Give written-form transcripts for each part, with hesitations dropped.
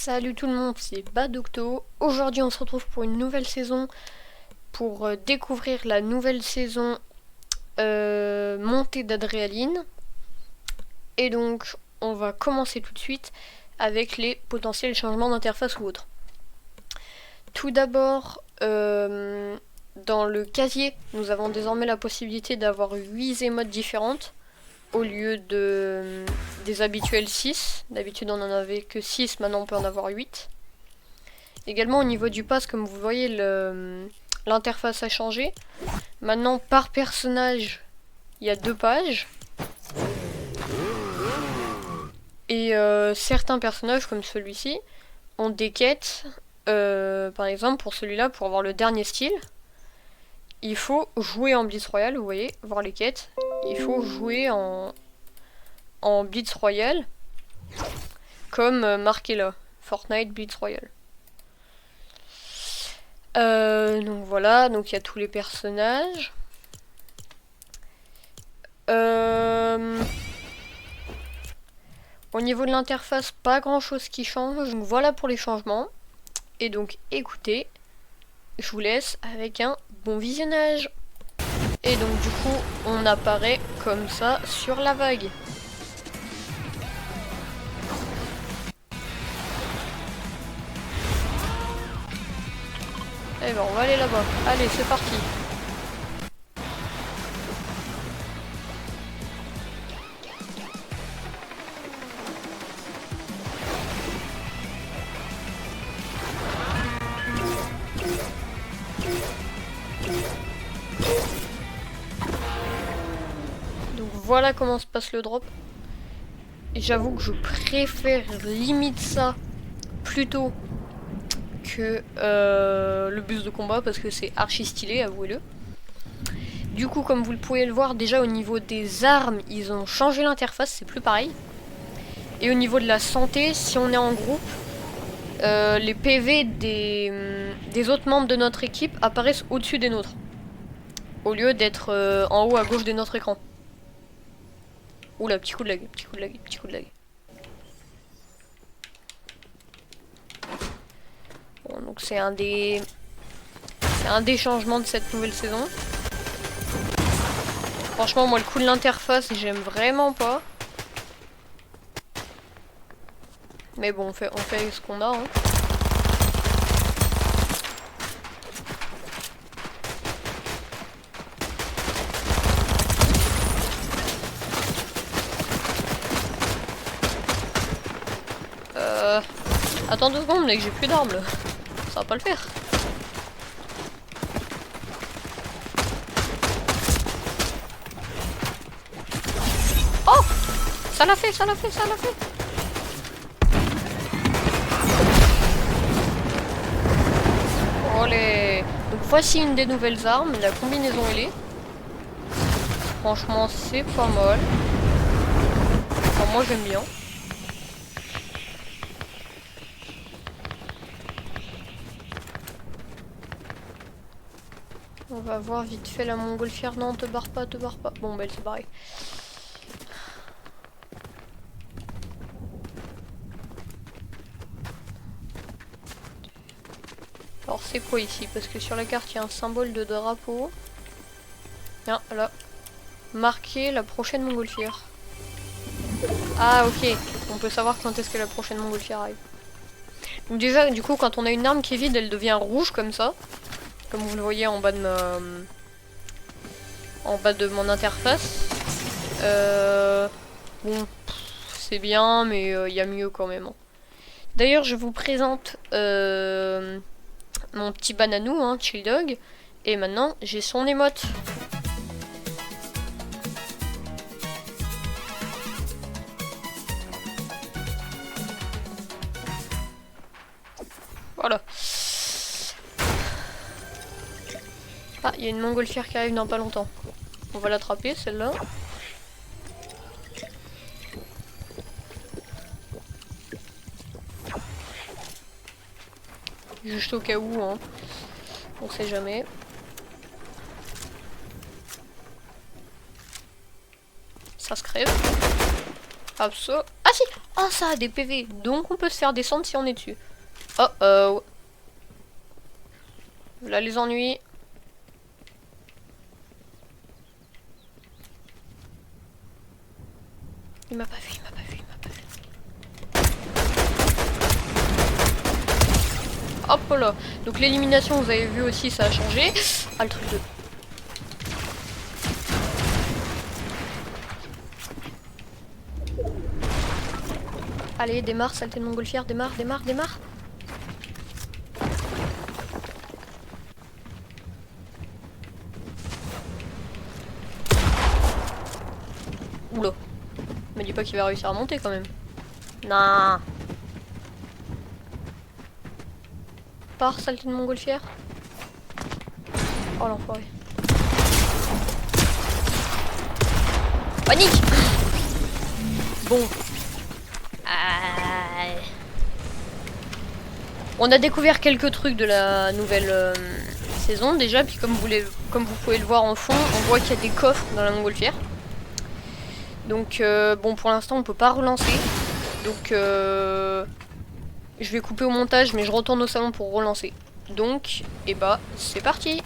Salut tout le monde, c'est Badocto. Aujourd'hui on se retrouve pour une nouvelle saison, pour découvrir la nouvelle saison montée d'Adréaline. Et donc on va commencer tout de suite avec les potentiels changements d'interface ou autres. Tout d'abord, dans le casier, nous avons désormais la possibilité d'avoir 8 émotes différentes au lieu des habituels 6. D'habitude on en avait que 6, maintenant on peut en avoir 8. Également au niveau du pass, comme vous voyez, l'interface a changé. Maintenant par personnage, il y a 2 pages. Et certains personnages comme celui-ci ont des quêtes. Par exemple pour celui-là, pour avoir le dernier style, il faut jouer en Blitz Royale, vous voyez, voir les quêtes. Il faut jouer en Blitz Royale, comme marqué là, Fortnite Blitz Royale. Donc voilà, donc il y a tous les personnages. Au niveau de l'interface, pas grand chose qui change. Donc voilà pour les changements. Et donc écoutez, je vous laisse avec un bon visionnage. Et donc du coup, on apparaît comme ça sur la vague. Eh ben on va aller là-bas. Allez, c'est parti. Donc voilà comment se passe le drop. Et j'avoue que je préfère limite ça plutôt que le bus de combat, parce que c'est archi stylé, avouez-le. Du coup, comme vous pouvez le voir, déjà au niveau des armes, ils ont changé l'interface, c'est plus pareil. Et au niveau de la santé, si on est en groupe, les PV des autres membres de notre équipe apparaissent au-dessus des nôtres, au lieu d'être en haut à gauche de notre écran. Oula, petit coup de lag, petit coup de lag, petit coup de lag. Bon, donc c'est un des changements de cette nouvelle saison. Franchement, moi le coup de l'interface, j'aime vraiment pas. Mais bon, on fait ce qu'on a, hein. Attends 2 secondes, mec, j'ai plus d'armes là. Ça va pas le faire. Oh! Ça l'a fait, ça l'a fait, ça l'a fait. Olé. Donc voici une des nouvelles armes, la combinaison ailée. Franchement, c'est pas mal. Enfin, moi j'aime bien. On va voir vite fait la montgolfière. Non, te barre pas, te barre pas. Bon, bah elle s'est barrée. Alors c'est quoi ici? Parce que sur la carte il y a un symbole de drapeau. Tiens, là. Marquer la prochaine montgolfière. Ah ok, on peut savoir quand est-ce que la prochaine montgolfière arrive. Donc déjà, du coup, quand on a une arme qui est vide, elle devient rouge comme ça. Comme vous le voyez en bas de mon interface. Bon, c'est bien, mais il y a mieux quand même. D'ailleurs, je vous présente mon petit bananou, hein, Chill Dog. Et maintenant, j'ai son émote. Voilà. Ah, il y a une montgolfière qui arrive dans pas longtemps. On va l'attraper, celle-là. Juste au cas où, hein. On sait jamais. Ça se crève. Hop, ça. Ah si! Ah, ça a des PV, donc on peut se faire descendre si on est dessus. Oh oh. Là les ennuis. Il m'a pas vu, il m'a pas vu, il m'a pas vu. Hop là. Donc l'élimination, vous avez vu aussi, ça a changé. Ah, le truc de... Allez, démarre, saleté de montgolfière, démarre, démarre, démarre. Oula. Me dis pas qu'il va réussir à monter quand même. Non. Pars, saleté de montgolfière. Oh l'enfoiré. Panique. Bon. On a découvert quelques trucs de la nouvelle saison déjà, puis comme vous pouvez le voir en fond, on voit qu'il y a des coffres dans la montgolfière. Donc bon, pour l'instant on peut pas relancer. Donc je vais couper au montage, mais je retourne au salon pour relancer. Donc, et bah, c'est parti.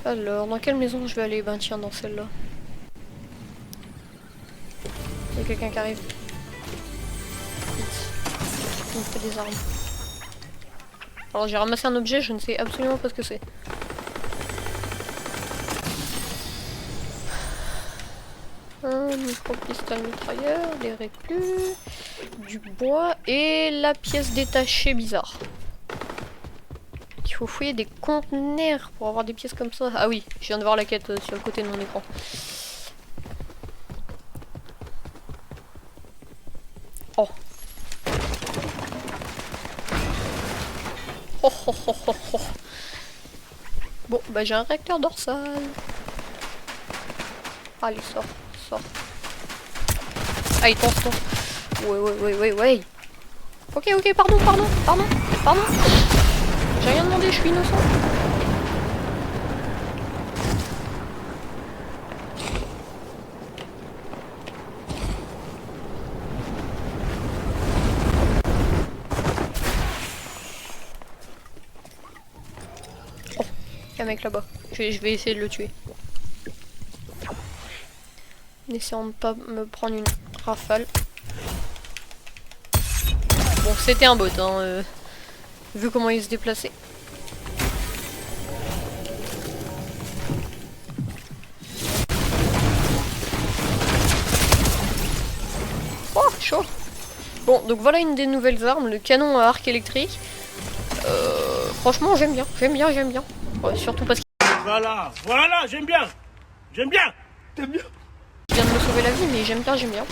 Alors, dans quelle maison je vais aller? Ben tiens, dans celle-là. Il y a quelqu'un qui arrive. Il me fait des armes. Alors j'ai ramassé un objet, je ne sais absolument pas ce que c'est. Un micro-pistolet mitrailleur, des réclus, du bois et la pièce détachée bizarre. Il faut fouiller des conteneurs pour avoir des pièces comme ça. Ah oui, je viens de voir la quête sur le côté de mon écran. Oh. Oh, oh, oh, oh, oh. Bon, bah j'ai un réacteur dorsal. Allez, sors, sors. Allez, tonce, tonce. Ouais. Ok, pardon. J'ai rien demandé, je suis innocent. Oh, il y a un mec là-bas. Je vais essayer de le tuer. En essayant de pas me prendre une rafale. Bon, c'était un bot, hein, vu comment il se déplaçait. Oh, chaud. Bon, donc voilà une des nouvelles armes, le canon à arc électrique. Franchement, j'aime bien. Ouais, surtout parce qu'il Voilà, j'aime bien. T'aimes bien? vient de me sauver la vie, mais j'aime bien.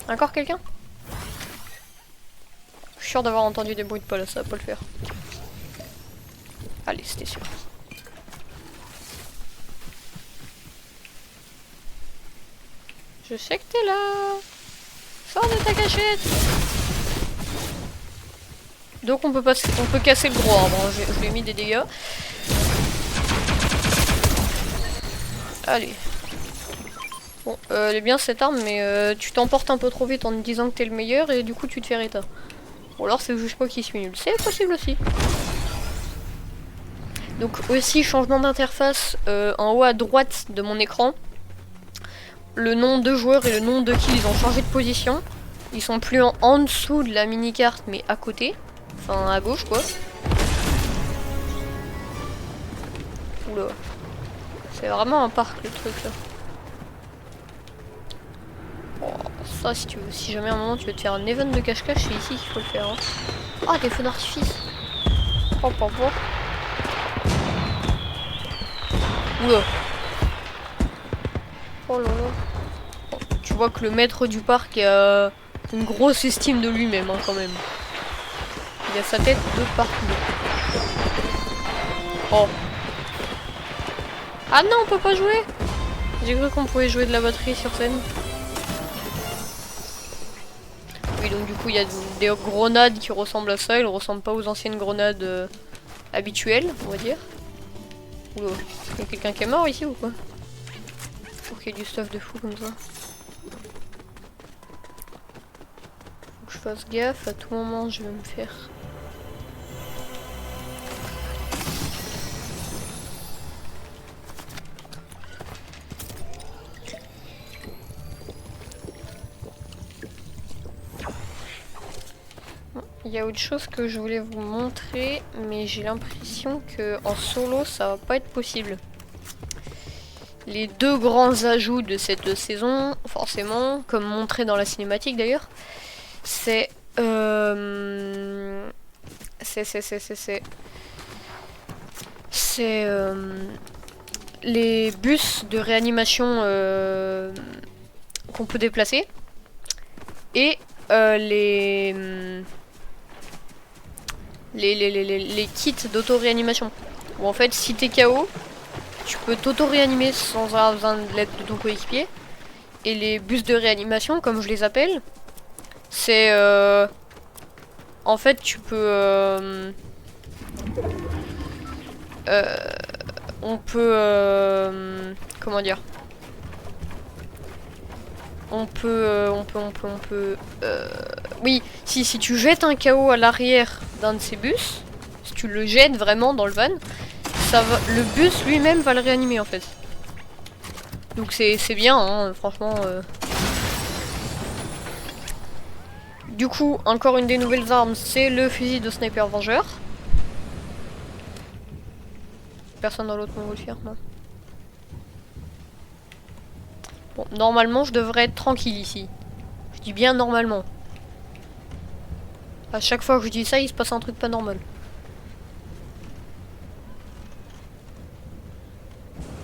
Encore quelqu'un? Je suis sûr d'avoir entendu des bruits de pas là, ça va pas le faire. Allez, c'était sûr. Je sais que t'es là. Sors de ta cachette. Donc on peut casser le gros arbre. Je lui ai mis des dégâts. Allez. Bon, elle est bien cette arme, mais tu t'emportes un peu trop vite en te disant que t'es le meilleur et du coup tu te fais réta. Ou alors c'est juste moi qui suis nul. C'est possible aussi. Donc aussi changement d'interface en haut à droite de mon écran. Le nom de joueur et le nom de kill, ils ont changé de position. Ils sont plus en dessous de la mini-carte, mais à côté. Enfin, à gauche, quoi. Oula. C'est vraiment un parc, le truc, là. Oh, ça, si tu veux, si jamais à un moment tu veux te faire un event de cache-cache, c'est ici qu'il faut le faire. Hein. Ah, des feux d'artifice. Oh, pas bon. Oula. Oh là là. Oh, tu vois que le maître du parc a une grosse estime de lui-même, hein, quand même. Il a sa tête de partout. Oh. Ah non, on peut pas jouer. J'ai cru qu'on pouvait jouer de la batterie sur scène. Oui, donc du coup, il y a des grenades qui ressemblent à ça. Elles ressemblent pas aux anciennes grenades habituelles, on va dire. Oula. Il y a quelqu'un qui est mort ici ou quoi? Pour qu'il y ait du stuff de fou comme ça. Faut que je fasse gaffe, à tout moment je vais me faire. Il y a autre chose que je voulais vous montrer, mais j'ai l'impression que en solo ça va pas être possible. Les deux grands ajouts de cette saison, forcément, comme montré dans la cinématique d'ailleurs, c'est les bus de réanimation qu'on peut déplacer et les kits d'auto-réanimation. Où en fait, si t'es KO, tu peux t'auto-réanimer sans avoir besoin de l'aide de ton coéquipier. Et les bus de réanimation, comme je les appelle, c'est en fait tu peux on peut comment dire, oui, si tu jettes un KO à l'arrière d'un de ces bus, si tu le jettes vraiment dans le van, ça va, le bus lui-même va le réanimer en fait. Donc c'est bien, hein, franchement. Du coup, encore une des nouvelles armes, c'est le fusil de sniper vengeur. Personne dans l'autre monde veut le faire, non. Bon, normalement, je devrais être tranquille ici. Je dis bien normalement. À chaque fois que je dis ça, il se passe un truc pas normal.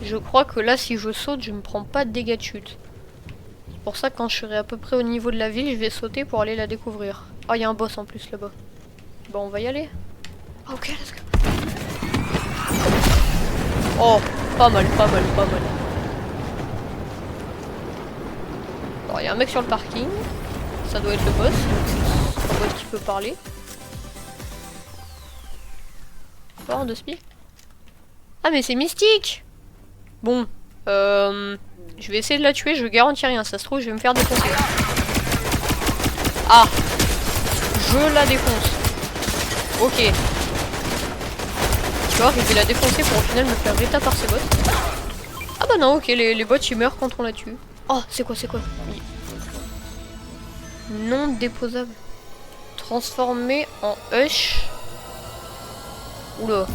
Je crois que là, si je saute, je me prends pas de dégâts de chute. C'est pour ça que quand je serai à peu près au niveau de la ville, je vais sauter pour aller la découvrir. Ah, il y a un boss en plus là-bas. Bon, on va y aller. Ah, ok, let's go. Oh, pas mal, pas mal, pas mal. Alors, il y a un mec sur le parking. Ça doit être le boss. C'est un boss qui peut parler. Bon, de spi. Ah, mais c'est mystique! Bon, je vais essayer de la tuer, je garantis rien, ça se trouve je vais me faire défoncer. Ah, je la défonce. Ok. Tu vois, je vais la défoncer pour au final me faire réta par ses bots. Ah bah non, ok, les bots ils meurent quand on la tue. Oh, c'est quoi? Oui. Non déposable. Transformé en hush. Oula.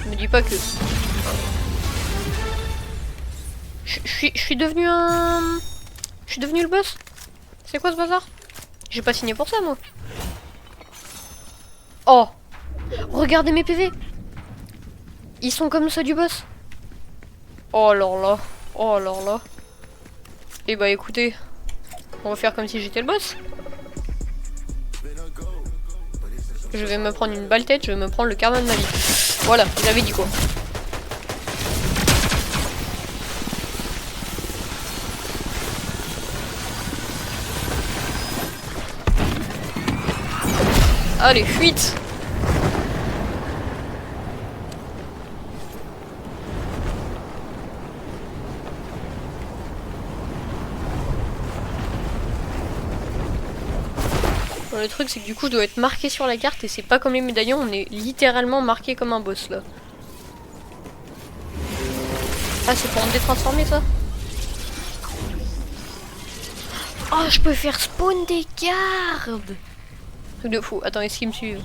Me dis pas que... Je suis devenu un... Je suis devenu le boss. C'est quoi ce bazar? J'ai pas signé pour ça, moi. Oh, regardez mes PV. Ils sont comme ceux du boss. Oh alors là. Oh alors là. Et bah écoutez, on va faire comme si j'étais le boss. Je vais me prendre une balle tête, je vais me prendre le karma de ma vie. Voilà, j'avais dit quoi. Allez, fuite! le truc c'est que du coup je dois être marqué sur la carte et c'est pas comme les médaillons, on est littéralement marqué comme un boss là. Ah c'est pour me détransformer ça? Oh je peux faire spawn des gardes! Truc de fou, attends est-ce qu'ils me suivent?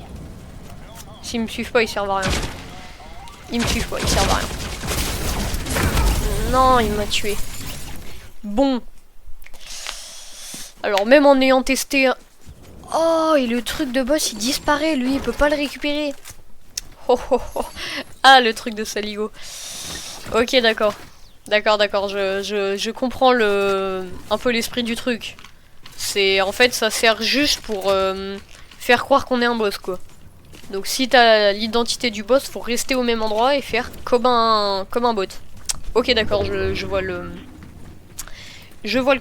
S'ils me suivent pas ils servent à rien. Ils me suivent pas, ils servent à rien. Non il m'a tué. Bon. Alors même en ayant testé... Oh et le truc de boss il disparaît, lui il peut pas le récupérer. Oh, oh, oh. Ah le truc de Saligo. Ok d'accord. D'accord, je comprends un peu l'esprit du truc. C'est en fait ça sert juste pour faire croire qu'on est un boss quoi. Donc si t'as l'identité du boss, faut rester au même endroit et faire comme un bot. Ok d'accord, je vois le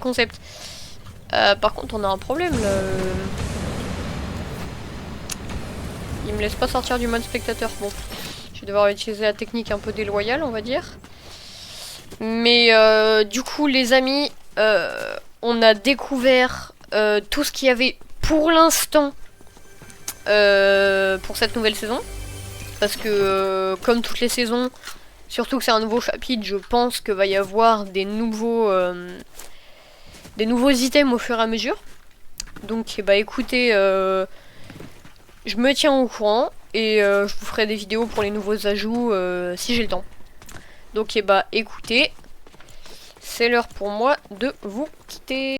concept. Par contre on a un problème là. Il me laisse pas sortir du mode spectateur. Bon, je vais devoir utiliser la technique un peu déloyale on va dire. Mais du coup les amis, on a découvert tout ce qu'il y avait pour l'instant pour cette nouvelle saison. Parce que comme toutes les saisons, surtout que c'est un nouveau chapitre, je pense qu'il va y avoir des nouveaux items au fur et à mesure. Donc bah écoutez, je me tiens au courant et je vous ferai des vidéos pour les nouveaux ajouts si j'ai le temps. Donc bah écoutez, c'est l'heure pour moi de vous quitter.